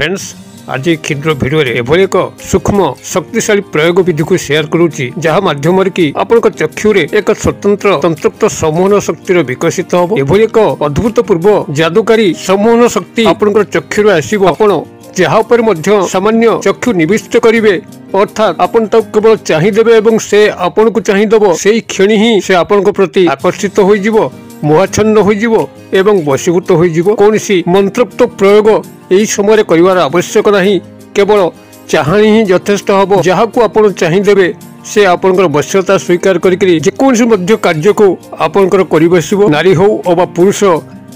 Friends आज क्षुद्र video एभली एक सूक्ष्म शक्तिशाली प्रयोग विधि को शेयर करुच्ची जहाँ माध्यम कि आपण चक्षुरे एक स्वतंत्र तंत्रक्त सम्मोहन शक्तिर विकसित हम एभली एक अद्भुतपूर्व जादुकारी सम्मोहन शक्ति आपण चक्षुर आसब आपण जहाँ पर सामान्य चक्षु निविष्ट करेंगे अर्थात आपण केवल चाहिदेवे और से आपण को चाहिदब से क्षण ही से आपण प्रति आकर्षित हो मोहाच्छन्न हो वशीभूत हो कौन मंत्रोक्त प्रयोग यही समय कर आवश्यक नहीं केवल चाहाणी ही यथेष्ट हम जहाँ को आपण चाहिदेवे से आपणकर वश्यता स्वीकार करी जेकोसी कार्य को आपणकर कर नारी हो अबा पुरुष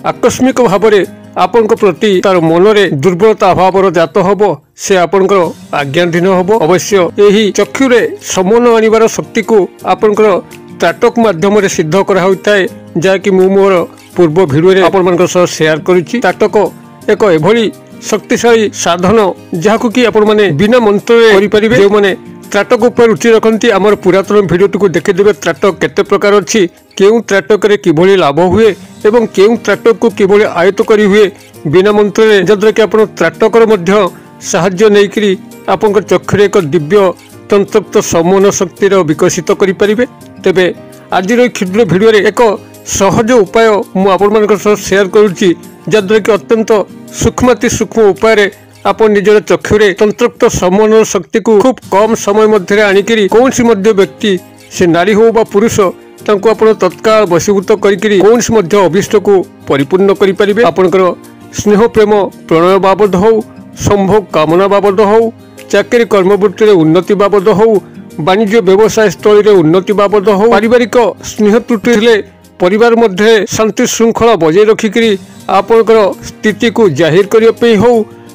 आकस्मिक भाव में आपण प्रति तार मनरे दुर्बलता अभाव जात हम से आपणकर आज्ञाधीन हम अवश्य यही चक्षुरे सम्मोहन आनिबार शक्ति को आपणकर त्राटक माध्यम सिद्ध कराए जहाँकि मोर पूर्व भिडियो आपण शेयर करुच्ची त्राटक एक एभली शक्तिशाली साधन जहाँ कि आपण मैंने बिना मंत्र करें जो मैंने त्राटक उपर रुचि रखती आम पुरातन भिडियो को देखीदेवे त्राटक केते प्रकार अच्छी केउ त्राटक किभली लाभ हुए एवं केउ त्राटक को किभली आयत्त करी हुए बिना मंत्र जद्वारा कि आपण त्राटकर साहाय्य नहीं आपण चक्षुरे एक दिव्य तंत्रक्त सम्मोहन शक्तिर विकसित करें तेबे आज क्षुद्र भिडियो एक सहज उपाय मुझे शेयर करुच्ची जद्वारा कि अत्यंत सूक्ष्माति सूक्ष्म उपाय आप निजर चक्षुरे तंत्रक्त सम्मोहन शक्ति को खूब कम समय मध्य आनिकी कौन सी व्यक्ति से नारी हो बा पुरुष तांको आपण तत्काल वशीभूत करी कौन सी अभिष्ट को परिपूर्ण करें आपणकर स्नेह प्रेम प्रणय बाबद हो संभोग कामना बाबद हो चाकरी कर्मवृत्ति उन्नति बाबद हो वाणिज्य व्यवसाय स्थल में उन्नति बाबद हो पारिवारिक स्नेह त्रुटि परिवार मध्य शांति श्रृंखला बजाय रखिकी आपणकर स्थिति को जाहिर करने हो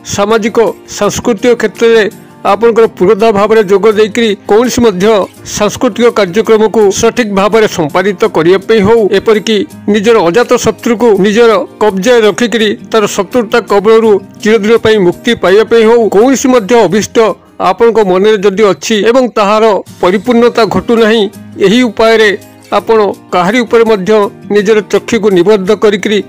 सामाजिक सांस्कृतिक क्षेत्र में आपणकर पूर्णता भाव में जोग देकरी कौन सांस्कृतिक कार्यक्रम को सठिक भाव में संपादित करने हो एपरिकी निजर अजात शत्रु को निजर कब्जा रखिकी तार शत्रुता कबलू चिरदिन मुक्ति पाइबा हो कौन अभिष्ट आपण मन जदि अच्छी एवं ताहार परिपूर्णता घटू नहीं यही उपाय आपण काहारी ऊपर निजर चक्षु को निबद्ध करी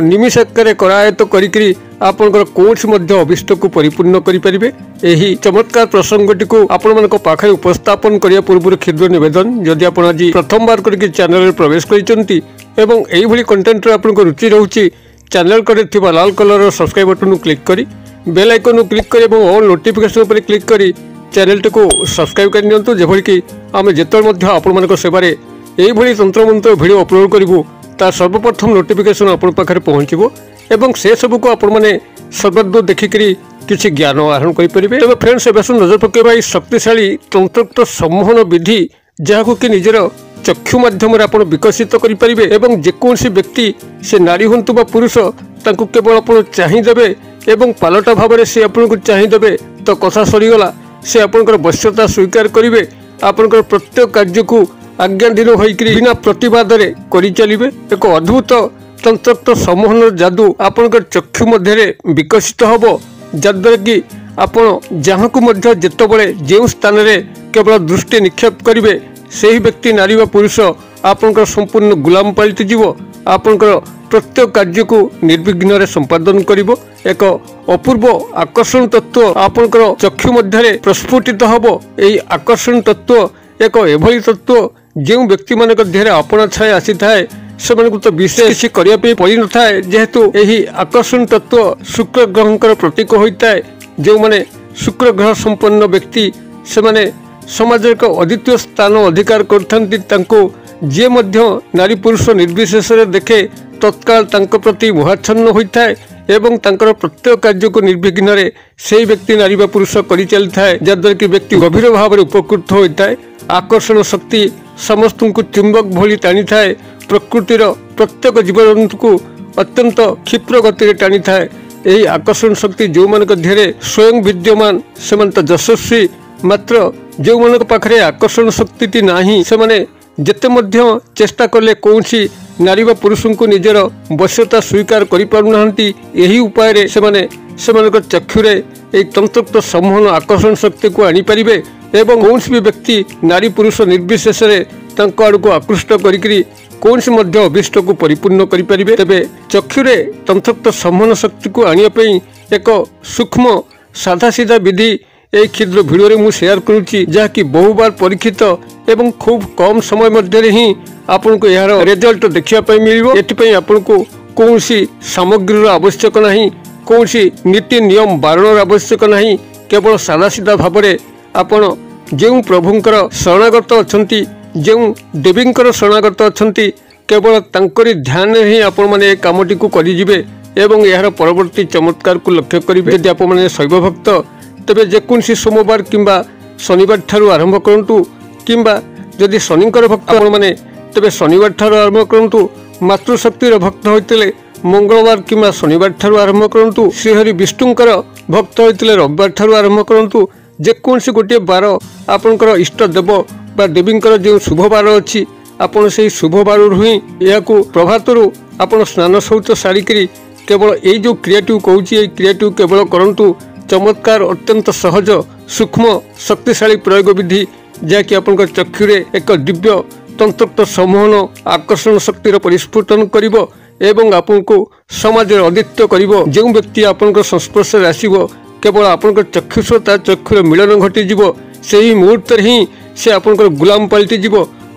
निमिषाकार करायत्त करी आपणकर कौन अभिष्ट को परिपूर्ण करें यही चमत्कार प्रसंगटी को आपण मान पाखे उपस्थापन करने पूर्व क्षुद्र निवेदन जदि आप आज प्रथम बार करके चैनल में प्रवेश कर कंटेंट आपको रुचि रोचे चैनल कर लाल कलर सब्सक्राइब बटन क्लिक करी बेल आइकन क्लिक करी ऑल नोटिफिकेशन पर क्लिक करी चैनल को सब्सक्राइब कर नियंतु जेभली कि आम जिते आपण सेवारे यही तंत्र मंत्र भिडियो अपलोड करूँ तार सर्वप्रथम नोटिफिकेशन आपण पाखे पहुँचो एवं से सब को आपण मैंने सर्वदूर देखिकी किसी ज्ञान आहरण करें तेज फ्रेंड्स एवं नजर पकेबा शक्तिशाली तंत्रक्त सम्मोहन विधि जहाँ कि निजर चक्षु माध्यम आप विकसित करें एवं जेकोसी व्यक्ति से नारी हूँ बा पुरुष तांको केवल आप चाहिदेवे एवं पालटा भाव में सी आपको चाहिदेवे तो कथा सरीगला से आपणकर वश्यता स्वीकार करेंगे आपणकर प्रत्येक कार्य को आज्ञाधीन होकर बिना प्रतिवाद चलिए एक अद्भुत तंत्रक्त सम्मोहन जादू आपणकर चक्षु मध्य विकसित हम जद्वारा कि आपण जहाँ को जितेबले जो स्थान में केवल दृष्टि निक्षेप करेंगे से ही व्यक्ति नारी व पुरुष आपणकर संपूर्ण गुलाम पलटि जीव आपणकर प्रत्येक कार्य को निर्विघ्न संपादन करिवो एक अपूर्व आकर्षण तत्व आपणकर चक्षु मध्य प्रस्फुटित हम यही आकर्षण तत्व एक एभली तत्व जो व्यक्ति मान देह अपना छाया आसी थाए से तो विशेष किसी करने पड़ न था जेहेतु यही आकर्षण तत्व शुक्र ग्रह प्रतीक होता है जो माने शुक्र ग्रह संपन्न व्यक्ति से माने समाज एक अद्वितीय स्थान अधिकार करते जे मध्य नारी पुरुष निर्विशेष देखे तत्काल तांको प्रति मोहाच्छन्न होता है एवं तांकर प्रत्येक कार्य को निर्विघ्न से व्यक्ति नारी व पुरुष कर चली थाए जद्वारा कि व्यक्ति गभीर भाव में उपकृत होता है आकर्षण शक्ति समस्त को चुंबक भली टाणी थाए प्रकृतिर प्रत्येक जीवजंतु को अत्यंत क्षिप्र गति टाणी थाए यही आकर्षण शक्ति जो मान देहरे स्वयं विद्यमान से तो यशस्वी मात्र जो मान पाखे आकर्षण शक्ति नाही से माने जेते मध्य चेष्टा कले कौन नारी व पुरुष को निजर वश्यता स्वीकार यही उपाय से चक्षुरे एक तंत्रक्त सम्मोहन आकर्षण शक्ति को आनीपारे एवं कौन भी व्यक्ति नारी पुरुष निर्विशेष आड़ को आकृष्ट करी कौन अभिष्ट को परिपूर्ण करें तेरे चक्षुरे तंत्रक्त सम्मोहन शक्ति को आने एक सूक्ष्म साधासीधा विधि यह क्षुद्र भिडियो मु शेयर करुच्ची जहाँकि बहु बार परीक्षित एवं खूब कम समय मध्य ही आपन को यार रिजल्ट देखा मिल एपाई आपन को कौन सामग्री आवश्यक नहीं कौन नीति नियम बारण आवश्यक नहीं केवल साधासीधा भाव में आपण जो प्रभुंकर शरणागत अच्छा जो देवींकर शरणागत अच्छा केवल तांकरी ध्यान ही आपण मैंने कामटी को करेंगे एवं यार परवर्ती चमत्कार को लक्ष्य करेंगे। यदि आप शैव भक्त तेरे जेकोसी सोमवार किंबा शनिवार ठारू आरंभ करूँ किंबा जदि शनिकर भक्त आपण मैंने तेरे शनिवार ठारू आरंभ करूँ मातृशक्तिर भक्त होते मंगलवार किंबा शनिवार ठारू आरंभ करूँ श्रीहरि विष्णुकर भक्त होते रविवार ठारू आरंभ करूँ जेकोसी गोटे बार आपणकर इष्ट देव बा देवींकर जो शुभ बार अच्छी आपण से शुभ बार ही यह प्रभातरू आपण स्नान शौच सारिकी केवल ये जो क्रियाटी कहूँ क्रियाटी केवल करूँ चमत्कार अत्यंत सहज सूक्ष्म शक्तिशाली प्रयोग विधि जहाँकि आप चक्षुरे एक दिव्य तंत्रोक्त सम्मोहन आकर्षण शक्तिर परिस्फुटन करिवो एवं आपन को समाज अदित्य करिवो। जो व्यक्ति आपन संस्पर्श आसिबो केवल आपन चक्षु सहित चक्षुर मिलन घटीज से ही मुहूर्त ही से आपन गुलाम पलटि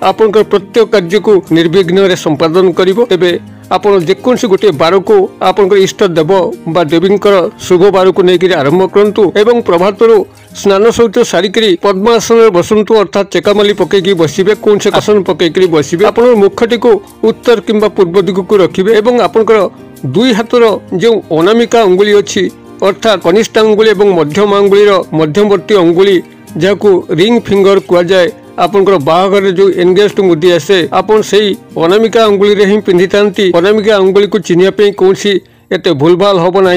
आपन प्रत्येक कार्य को निर्विघ्न संपादन करिवो। तेबे आपण जेकोसी गोटे बार को आपन इष्ट देव बा देवींकर शुभ बार को लेकर आरंभ करूँ एवं प्रभातरू स्नान शौच सारिकी पद्मासन बसंतु अर्थात चेकामाली पकईकी बसबे कौन से आसन पकईकी बसबे आप मुखटी को उत्तर किंबा पूर्व दिग को रखिए एवं आपनकर दुई हाथर जो अनामिका अंगुली अच्छी अर्थात कनिष्ठ अंगुली एवं मध्यम अंगुलीर मध्यवर्ती अंगुली जहाँ रिंग फिंगर कहुए आपनकर बाहागर जो एनगेज मुदी आसे आपन से अनामिका अंगुली रे ही पिंधि थांती। अनामिका अंगुली को चिन्हिया कौन एते भूलभाल हम ना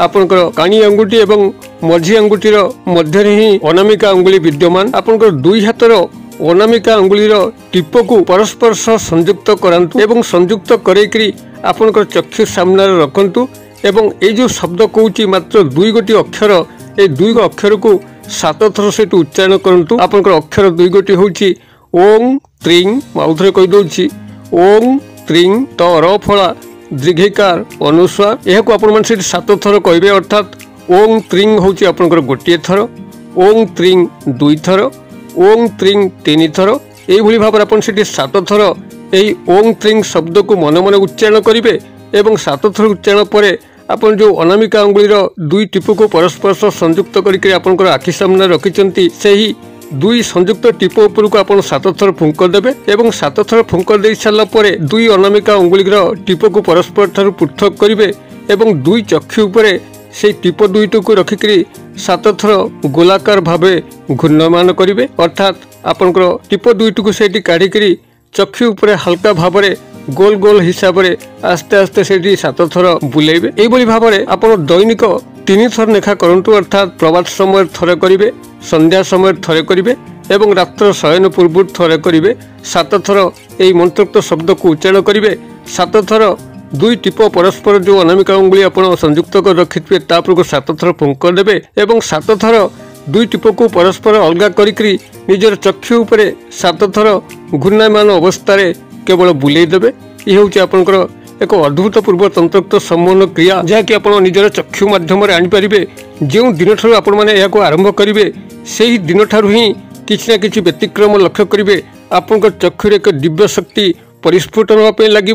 आपनकर कानी अंगुठी एवं मझी अंगुठीर मध्य ही अनामिका अंगुली विद्यमान आपनकर दुई हाथर अनामिका अंगुलीर टिप को परस्पर सह संयुक्त करांतु एवं संयुक्त करैकरी आपनकर चक्षु सामने रखंतु एवं ये जो शब्द कहूँ मात्र दुई गोटी अक्षर ए दुई अक्षर को 7 थर से उच्चारण करूँ आपनकर अक्षर दुई गोटी हूँ ओं त्रिंग आउथरे कहीदे ओं त्रिंग त र फला दीर्घिकार अनुस्वार यह आपण 7 थर कहे अर्थात ओं त्रिंग हूँ आपनकर गोटे थर ओं त्रिंग दुई थर ओं त्रिंग 3 थर यही भाव में 7 थर यही ओं त्रिंग शब्द को मन मन उच्चारण करेंगे एवं 7 थर उच्चारण पर आपन जो अनामिका अंगुलीर दुई टिप को परस्पर संयुक्त करके आपनकर आखि सामने रखिचंती सेही दुई संयुक्त टिप उपर को आपन 7 थर फुंक देबे एवं 7 थर फुंक दे सारा पर दुई अनामिका अंगुलीर टिप को परस्पर ठारू पृथक करेंगे एवं दुई चक्षु उपर से टिप दुईट को रखिकी 7 थर गोलाकार भाव घूर्णमान करेंगे अर्थात आपनकर टिप दुईट को से काढ़ी चक्षु उपर हल्का भाव में गोल गोल हिसाब से आस्ते आस्ते से 7 थर बुलेबे। यही भाव में आप दैनिक 3 थर लेखा करूँ अर्थात प्रभात समय थरे करेंगे संध्या समय थरे करेंगे एवं रात्र शयन पूर्व थरे करेंगे 7 थर यही मंत्रोक्त शब्द को उच्चारण करेंगे 7 थर दुई टिप परस्पर जो अनामिका अंगुली आप संयुक्त कर रखिथे तापर को 7 थर फुंक देवे एवं 7 थर दुई टिप को परस्पर अलग करी निजर चक्षु उपर 7 थर घूर्णयमान अवस्था केवल बुले देवे। ये हूँ आपंकर एक अद्भुतपूर्व तंत्रोक्त सम्मोहन क्रिया जहाँकि आप निजर चक्षु मध्यम आनीपारे जो दिन ठार आपण मैंने आरंभ करेंगे से ही दिन ठार ही किसी न किसी व्यतिक्रम लक्ष्य करेंगे आपण चक्षुरे एक दिव्य शक्ति परिस्फुटन होगा लगे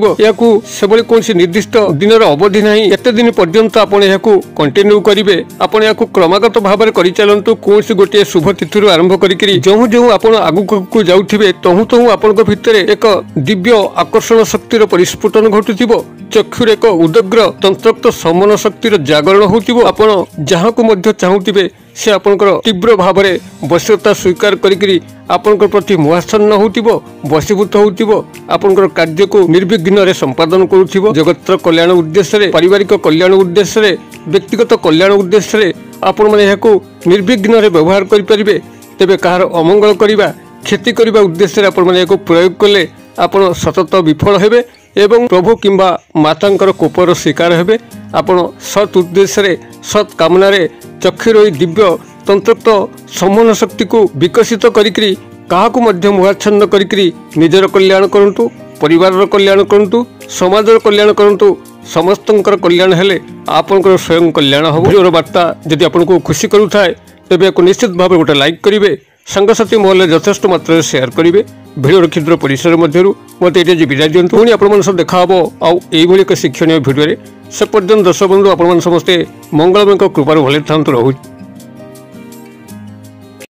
से कौन निर्दिष्ट दिन अवधि ना एत दिन पर्यंत आपड़ यह कंटिन्यू करेंगे आपड़ या क्रमागत भाव में कर चलतु कौन गोटे शुभ तिथि आरंभ करी जो जो आप आगू जाऊे तहु तहु आपण भितर एक दिव्य आकर्षण शक्तिर परिस्फुटन घटुव चक्षुर एक उदग्र तंत्रोक्त सम्मोहन शक्तिर जागरण होतिबो आपण जहाँ को मध्य चाहूथिबे से आपनकर तीव्र भाव में वश्यता स्वीकार करी आपनकर प्रति मोहाच्छन्न होतिबो वशीभूत होतिबो आपनकर कार्य को निर्विघ्न संपादन करुथिबो जगतर कल्याण उद्देश्य पारिवारिक कल्याण उद्देश्य व्यक्तिगत कल्याण उद्देश्य आपण माने याको निर्विघ्न व्यवहार करि परिबे तेबे कहार अमंगल करिबा क्षति करिबा उद्देश्य आपण माने याको प्रयोग कले आपण सतत विफल हेबे एवं प्रभु किंबा मातांकर कोपर शिकार हेबे आपण सत् उद्देश्य सत् कामना चक्षुर दिव्य तंत्रोक्त सम्मोहन शक्ति को विकसित करी काहाकू मध्य मोहाच्छन्न करी निजर कल्याण करंतु परिवार कल्याण करंतु समाजर कल्याण करंतु समस्तंकर कल्याण हेले आपनकर स्वयं कल्याण हो। भिडियोर बार्ता जदि आपको खुशी करूए तेज एक निश्चित भाव गोटे लाइक करेंगे, सांगसाथी महल यथेष्ट मात्रा शेयर करेंगे। भिडियोर क्षुद्र परिसर मध्य मत ये विदाय दिंतु। पुणी आपण सब देखा आउ एक शिक्षणीय भिडियो से पर्यटन दर्शक बंधु आपण समस्ते मंगलमय कृपार भले था।